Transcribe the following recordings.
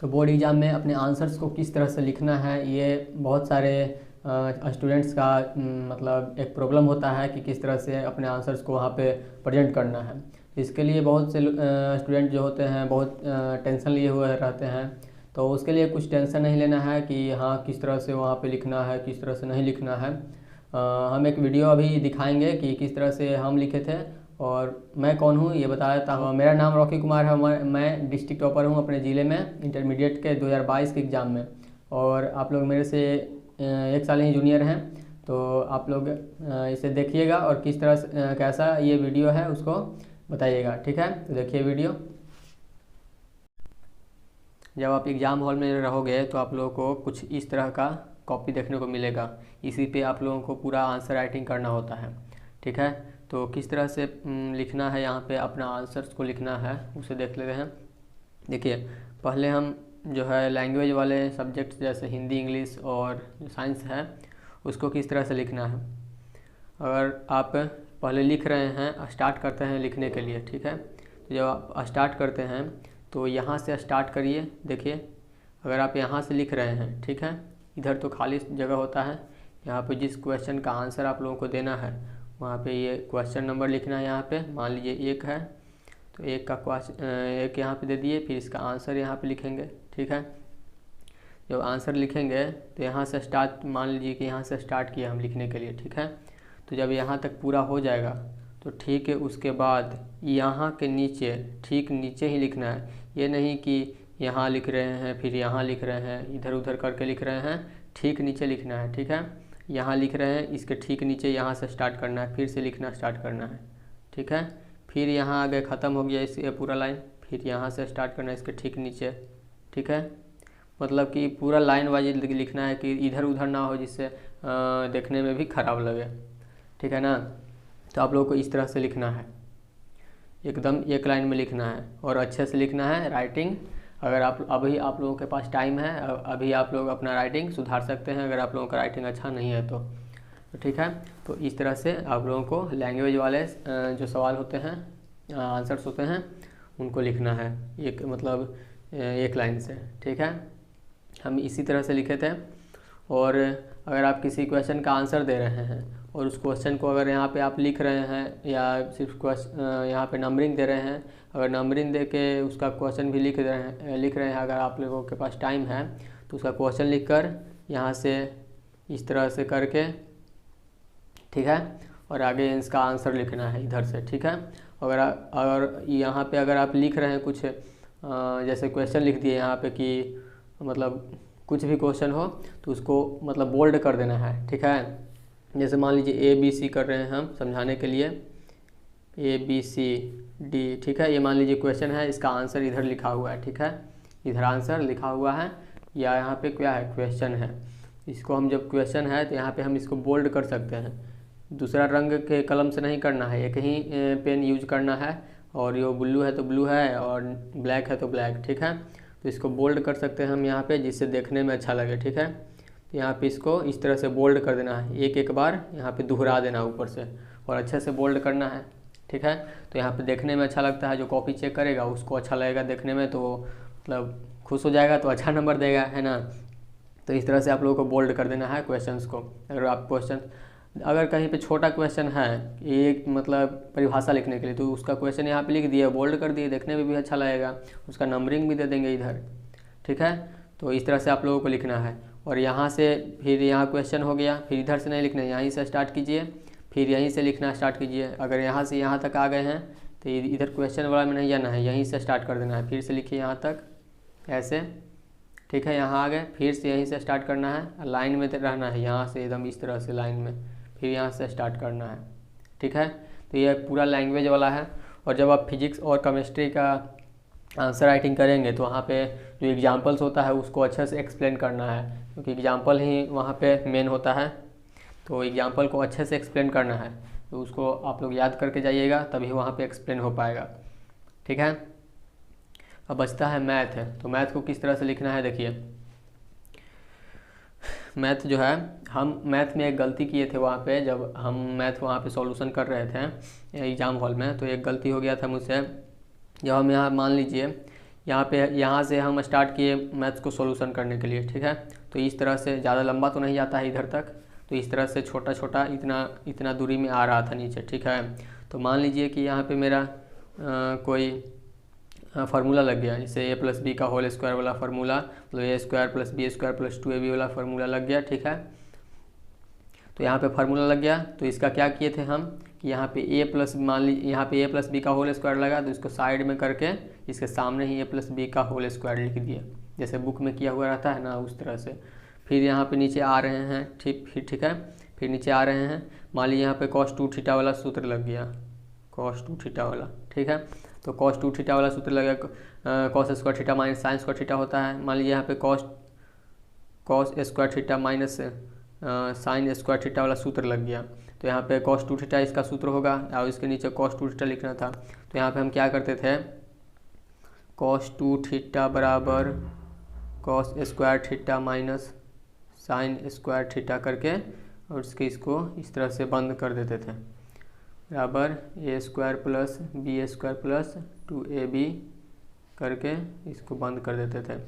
तो board exam में अपने आंसर्स को किस तरह से लिखना है, ये बहुत सारे स्टूडेंट्स का मतलब एक प्रॉब्लम होता है कि किस तरह से अपने आंसर्स को वहाँ पे प्रेजेंट करना है। इसके लिए बहुत से स्टूडेंट जो होते हैं बहुत टेंशन लिए हुए रहते हैं। तो उसके लिए कुछ टेंशन नहीं लेना है कि हाँ किस तरह से वहाँ पे लिखना है, किस तरह से नहीं लिखना है। हम एक वीडियो अभी दिखाएंगे कि किस तरह से हम लिखे थे और मैं कौन हूँ ये बता देता हूँ। मेरा नाम रॉकी कुमार है। मैं डिस्ट्रिक्ट टॉपर हूँ अपने ज़िले में इंटरमीडिएट के 2022 के एग्ज़ाम में। और आप लोग मेरे से एक साल ही जूनियर हैं। तो आप लोग इसे देखिएगा और किस तरह से कैसा ये वीडियो है उसको बताइएगा, ठीक है। तो देखिए वीडियो। जब आप एग्ज़ाम हॉल में रहोगे तो आप लोगों को कुछ इस तरह का कॉपी देखने को मिलेगा। इसी पे आप लोगों को पूरा आंसर राइटिंग करना होता है, ठीक है। तो किस तरह से लिखना है, यहाँ पे अपना आंसर्स को लिखना है उसे देख लेते हैं। देखिए पहले हम जो है लैंग्वेज वाले सब्जेक्ट्स जैसे हिंदी, इंग्लिश और साइंस है उसको किस तरह से लिखना है। अगर आप पहले लिख रहे हैं, स्टार्ट करते हैं लिखने के लिए, ठीक है। तो जब आप स्टार्ट करते हैं तो यहाँ से स्टार्ट करिए। देखिए अगर आप यहाँ से लिख रहे हैं, ठीक है, इधर तो खाली जगह होता है। यहाँ पे जिस क्वेश्चन का आंसर आप लोगों को देना है वहाँ पे ये क्वेश्चन नंबर लिखना है। यहाँ पे मान लीजिए 1 है तो 1 का क्वेश्चन 1 यहाँ पे दे दिए, फिर इसका आंसर यहाँ पे लिखेंगे, ठीक है। जब आंसर लिखेंगे तो यहाँ से स्टार्ट, मान लीजिए कि यहाँ से स्टार्ट किया हम लिखने के लिए, ठीक है। तो जब यहाँ तक पूरा हो जाएगा तो ठीक है, उसके बाद यहाँ के नीचे, ठीक नीचे ही लिखना है। ये नहीं कि यहाँ लिख रहे हैं फिर यहाँ लिख रहे हैं, इधर उधर करके लिख रहे हैं, ठीक नीचे लिखना है, ठीक है। यहाँ लिख रहे हैं इसके ठीक नीचे यहाँ से स्टार्ट करना है, फिर से लिखना स्टार्ट करना है, ठीक है। फिर यहाँ आगे ख़त्म हो गया इस पूरा लाइन, फिर यहाँ से स्टार्ट करना है इसके ठीक नीचे, ठीक है। मतलब कि पूरा लाइन वाइज लिखना है कि इधर उधर ना हो जिससे देखने में भी ख़राब लगे, ठीक है ना। तो आप लोगों को इस तरह से लिखना है, एकदम एक लाइन में लिखना है और अच्छे से लिखना है राइटिंग। अगर आप अभी आप लोगों के पास टाइम है, अभी आप लोग अपना राइटिंग सुधार सकते हैं अगर आप लोगों का राइटिंग अच्छा नहीं है तो ठीक है। तो इस तरह से आप लोगों को लैंग्वेज वाले जो सवाल होते हैं, आंसर्स होते हैं, उनको लिखना है एक मतलब एक लाइन से, ठीक है। हम इसी तरह से लिखे थे। और अगर आप किसी क्वेश्चन का आंसर दे रहे हैं और उस क्वेश्चन को अगर यहाँ पे आप लिख रहे हैं या सिर्फ यहाँ पे नंबरिंग दे रहे हैं, अगर नंबरिंग दे के उसका क्वेश्चन भी लिख रहे हैं, अगर आप लोगों के पास टाइम है तो उसका क्वेश्चन लिख कर यहाँ से इस तरह से करके, ठीक है, और आगे इसका आंसर लिखना है इधर से, ठीक है। अगर यहाँ पे अगर आप लिख रहे हैं कुछ जैसे क्वेश्चन लिख दिए यहाँ पे कि मतलब कुछ भी क्वेश्चन हो तो उसको मतलब बोल्ड कर देना है, ठीक है। जैसे मान लीजिए ABC कर रहे हैं हम समझाने के लिए, ABCD, ठीक है। ये मान लीजिए क्वेश्चन है, इसका आंसर इधर लिखा हुआ है, ठीक है। इधर आंसर लिखा हुआ है या यहाँ पे क्या है, क्वेश्चन है। इसको हम जब क्वेश्चन है तो यहाँ पे हम इसको बोल्ड कर सकते हैं। दूसरा रंग के कलम से नहीं करना है, एक ही पेन यूज करना है। और ये ब्लू है तो ब्लू है और ब्लैक है तो ब्लैक, ठीक है। तो इसको बोल्ड कर सकते हैं हम यहाँ पे जिससे देखने में अच्छा लगे, ठीक है। तो यहाँ पे इसको इस तरह से बोल्ड कर देना है, एक एक बार यहाँ पे दोहरा देना ऊपर से और अच्छे से बोल्ड करना है, ठीक है। तो यहाँ पे देखने में अच्छा लगता है, जो कॉपी चेक करेगा उसको अच्छा लगेगा देखने में, तो मतलब खुश हो जाएगा तो अच्छा नंबर देगा, है ना। तो इस तरह से आप लोगों को बोल्ड कर देना है क्वेश्चंस को। अगर कहीं पे छोटा क्वेश्चन है एक मतलब परिभाषा लिखने के लिए तो उसका क्वेश्चन यहाँ पे लिख दिया, बोल्ड कर दिए, देखने में भी अच्छा लगेगा, उसका नंबरिंग भी दे देंगे इधर, ठीक है। तो इस तरह से आप लोगों को लिखना है। और यहाँ से फिर यहाँ क्वेश्चन हो गया, फिर इधर से नहीं लिखना है, यहीं से स्टार्ट कीजिए, फिर यहीं से लिखना स्टार्ट कीजिए। अगर यहाँ से यहाँ तक आ गए हैं तो इधर क्वेश्चन वाला में नहीं जाना है, यहीं से स्टार्ट कर देना है, फिर से लिखिए यहाँ तक ऐसे, ठीक है। यहाँ आ गए, फिर से यहीं से स्टार्ट करना है, लाइन में रहना है, यहाँ से एकदम इस तरह से लाइन में, फिर यहाँ से स्टार्ट करना है, ठीक है। तो ये पूरा लैंग्वेज वाला है। और जब आप फिजिक्स और केमिस्ट्री का आंसर राइटिंग करेंगे तो वहाँ पे जो एग्जांपल्स होता है उसको अच्छे से एक्सप्लेन करना है, क्योंकि एग्जांपल ही वहाँ पे मेन होता है। तो एग्जांपल को अच्छे से एक्सप्लेन करना है, तो उसको आप लोग याद करके जाइएगा तभी वहाँ पे एक्सप्लेन हो पाएगा, ठीक है। अब बचता है मैथ है, तो मैथ को किस तरह से लिखना है। देखिए मैथ जो है, हम मैथ में एक गलती किए थे वहाँ पे, जब हम मैथ वहाँ पे सॉल्यूशन कर रहे थे एग्ज़ाम हॉल में, तो एक गलती हो गया था मुझसे। जब हम यहाँ मान लीजिए यहाँ से हम स्टार्ट किए मैथ्स को सॉल्यूशन करने के लिए, ठीक है। तो इस तरह से ज़्यादा लंबा तो नहीं जाता है इधर तक, तो इस तरह से छोटा छोटा इतना दूरी में आ रहा था नीचे, ठीक है। तो मान लीजिए कि यहाँ पे मेरा कोई फार्मूला लग गया, जैसे ए प्लस बी का होल स्क्वायर वाला फार्मूला, मतलब A square plus B square plus 2ab वाला फार्मूला लग गया, ठीक है। तो यहाँ पे फार्मूला लग गया, तो इसका क्या किए थे हम कि यहाँ पे ए प्लस, मान लीजिए यहाँ पे ए प्लस बी का होल स्क्वायर लगा, तो इसको साइड में करके इसके सामने ही ए प्लस बी का होल स्क्वायर लिख दिए, जैसे बुक में किया हुआ रहता है ना, उस तरह से। फिर यहाँ पे नीचे आ रहे हैं, ठीक है। फिर नीचे आ रहे हैं, मान लीजिए यहाँ पे cos 2 थीटा वाला सूत्र लग गया, cos 2 थीटा वाला, ठीक है। तो cos 2 थीटा वाला सूत्र लग गया, cos square theta minus sine square theta होता है। मान लीजिए यहाँ पे cos square theta minus sine square theta वाला सूत्र लग गया, तो यहाँ पे cos 2 थीटा इसका सूत्र होगा और इसके नीचे cos 2 थीटा लिखना था। तो यहाँ पे हम क्या करते थे, cos 2 थीटा बराबर cos square theta minus sine square theta करके और इसको इस तरह से बंद कर देते थे, बराबर A square plus B square plus 2ab करके इसको बंद कर देते थे।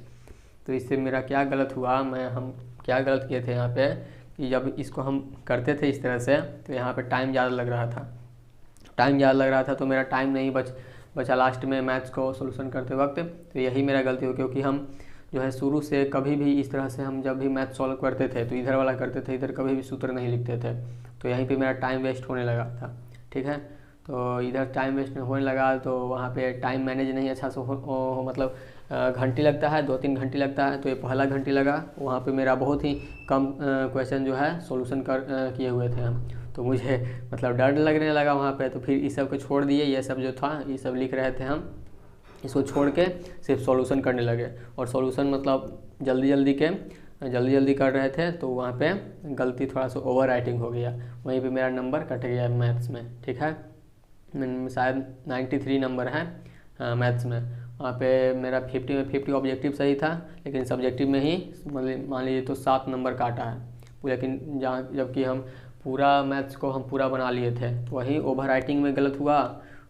तो इससे मेरा क्या गलत हुआ, हम क्या गलत किए थे यहाँ पे कि जब इसको हम करते थे इस तरह से, तो यहाँ पे टाइम ज़्यादा लग रहा था, तो मेरा टाइम नहीं बचा लास्ट में मैथ्स को सॉल्यूशन करते वक्त। तो यही मेरा गलती हो, क्योंकि हम जो है शुरू से कभी भी इस तरह से हम जब भी मैथ सॉल्व करते थे तो इधर वाला करते थे, इधर कभी भी सूत्र नहीं लिखते थे, तो यहीं पे मेरा टाइम वेस्ट होने लगा था, ठीक है। तो इधर टाइम वेस्ट होने लगा, तो वहाँ पे टाइम मैनेज नहीं अच्छा से मतलब घंटी लगता है, 2-3 घंटी लगता है, तो ये पहला घंटी लगा, वहाँ पे मेरा बहुत ही कम क्वेश्चन जो है सॉल्यूशन किए हुए थे हम, तो मुझे मतलब डर लगने लगा वहाँ पे। तो फिर इस सब को छोड़ दिए, ये सब जो था ये सब लिख रहे थे हम, इसको छोड़ के सिर्फ सॉल्यूशन करने लगे। और सॉल्यूशन मतलब जल्दी जल्दी कर रहे थे, तो वहाँ पे गलती थोड़ा सा ओवर राइटिंग हो गया, वहीं पे मेरा नंबर कट गया मैथ्स में, ठीक है। शायद 93 नंबर है मैथ्स में, वहाँ पे मेरा 50 में 50 ऑब्जेक्टिव सही था, लेकिन सब्जेक्टिव में ही मतलब मान लीजिए तो 7 नंबर काटा है, लेकिन जबकि हम पूरा मैथ्स को हम पूरा बना लिए थे, तो वही ओवर राइटिंग में गलत हुआ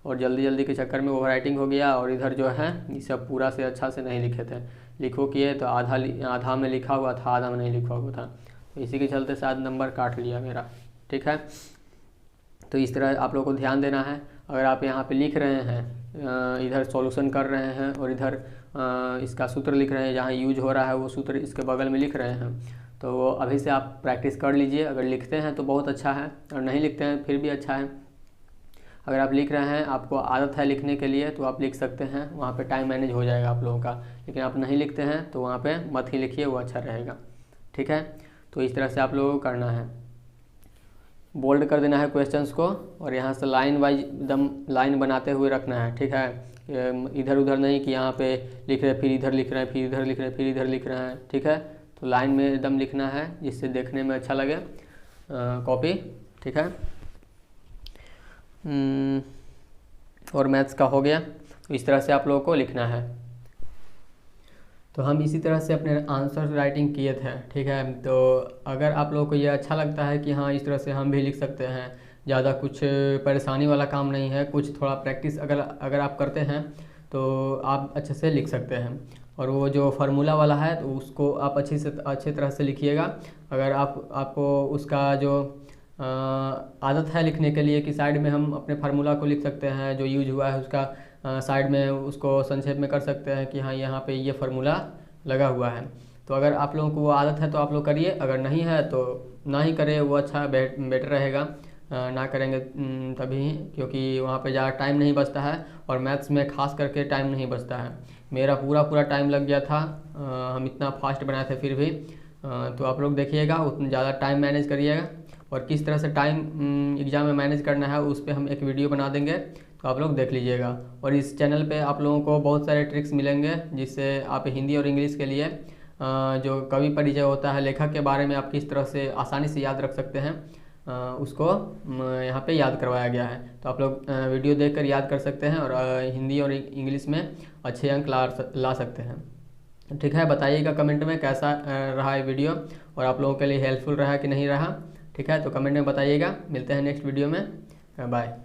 और जल्दी के चक्कर में ओवर राइटिंग हो गया। और इधर जो है ये सब पूरा से अच्छा से नहीं लिखे थे, लिखो किए तो आधा में लिखा हुआ था, आधा में नहीं लिखा हुआ था, तो इसी के चलते शायद नंबर काट लिया मेरा, ठीक है। तो इस तरह आप लोगों को ध्यान देना है, अगर आप यहाँ पे लिख रहे हैं, इधर सॉल्यूशन कर रहे हैं और इधर इसका सूत्र लिख रहे हैं, जहाँ यूज हो रहा है वो सूत्र इसके बगल में लिख रहे हैं, तो अभी से आप प्रैक्टिस कर लीजिए। अगर लिखते हैं तो बहुत अच्छा है, और नहीं लिखते हैं फिर भी अच्छा है। अगर आप लिख रहे हैं, आपको आदत है लिखने के लिए, तो आप लिख सकते हैं, वहाँ पे टाइम मैनेज हो जाएगा आप लोगों का। लेकिन आप नहीं लिखते हैं तो वहाँ पे मत ही लिखिए, वो अच्छा रहेगा, ठीक है। तो इस तरह से आप लोगों को करना है, बोल्ड कर देना है क्वेश्चंस को, और यहाँ से लाइन वाइज एकदम लाइन बनाते हुए रखना है, ठीक है। इधर उधर नहीं कि यहाँ पे लिख रहे फिर इधर लिख रहे हैं, फिर इधर लिख रहे हैं, फिर इधर लिख रहे हैं, ठीक है। तो लाइन में एकदम लिखना है जिससे देखने में अच्छा लगे कॉपी, ठीक है। और मैथ्स का हो गया, तो इस तरह से आप लोगों को लिखना है। तो हम इसी तरह से अपने आंसर राइटिंग किए थे, ठीक है। तो अगर आप लोगों को ये अच्छा लगता है कि हाँ इस तरह से हम भी लिख सकते हैं, ज़्यादा कुछ परेशानी वाला काम नहीं है, कुछ थोड़ा प्रैक्टिस अगर आप करते हैं तो आप अच्छे से लिख सकते हैं। और वो जो फार्मूला वाला है तो उसको आप अच्छी तरह से लिखिएगा। अगर आपको उसका जो आदत है लिखने के लिए कि साइड में हम अपने फार्मूला को लिख सकते हैं, जो यूज हुआ है उसका साइड में उसको संक्षेप में कर सकते हैं कि हाँ यहाँ पे ये फार्मूला लगा हुआ है। तो अगर आप लोगों को वो आदत है तो आप लोग करिए, अगर नहीं है तो ना ही करें, वो अच्छा बेटर रहेगा। ना करेंगे तभी, क्योंकि वहाँ पे ज़्यादा टाइम नहीं बचता है, और मैथ्स में खास करके टाइम नहीं बचता है। मेरा पूरा टाइम लग गया था, हम इतना फास्ट बनाए थे फिर भी। तो आप लोग देखिएगा, उतना ज़्यादा टाइम मैनेज करिएगा, और किस तरह से टाइम एग्ज़ाम में मैनेज करना है उस पर हम एक वीडियो बना देंगे, तो आप लोग देख लीजिएगा। और इस चैनल पे आप लोगों को बहुत सारे ट्रिक्स मिलेंगे, जिससे आप हिंदी और इंग्लिश के लिए जो कवि परिचय होता है, लेखक के बारे में आप किस तरह से आसानी से याद रख सकते हैं, उसको यहाँ पे याद करवाया गया है। तो आप लोग वीडियो देखकर याद कर सकते हैं और हिंदी और इंग्लिश में अच्छे अंक ला सकते हैं, ठीक है। बताइएगा कमेंट में कैसा रहा ये वीडियो, और आप लोगों के लिए हेल्पफुल रहा कि नहीं रहा, ठीक है। तो कमेंट में बताइएगा। मिलते हैं नेक्स्ट वीडियो में, बाय।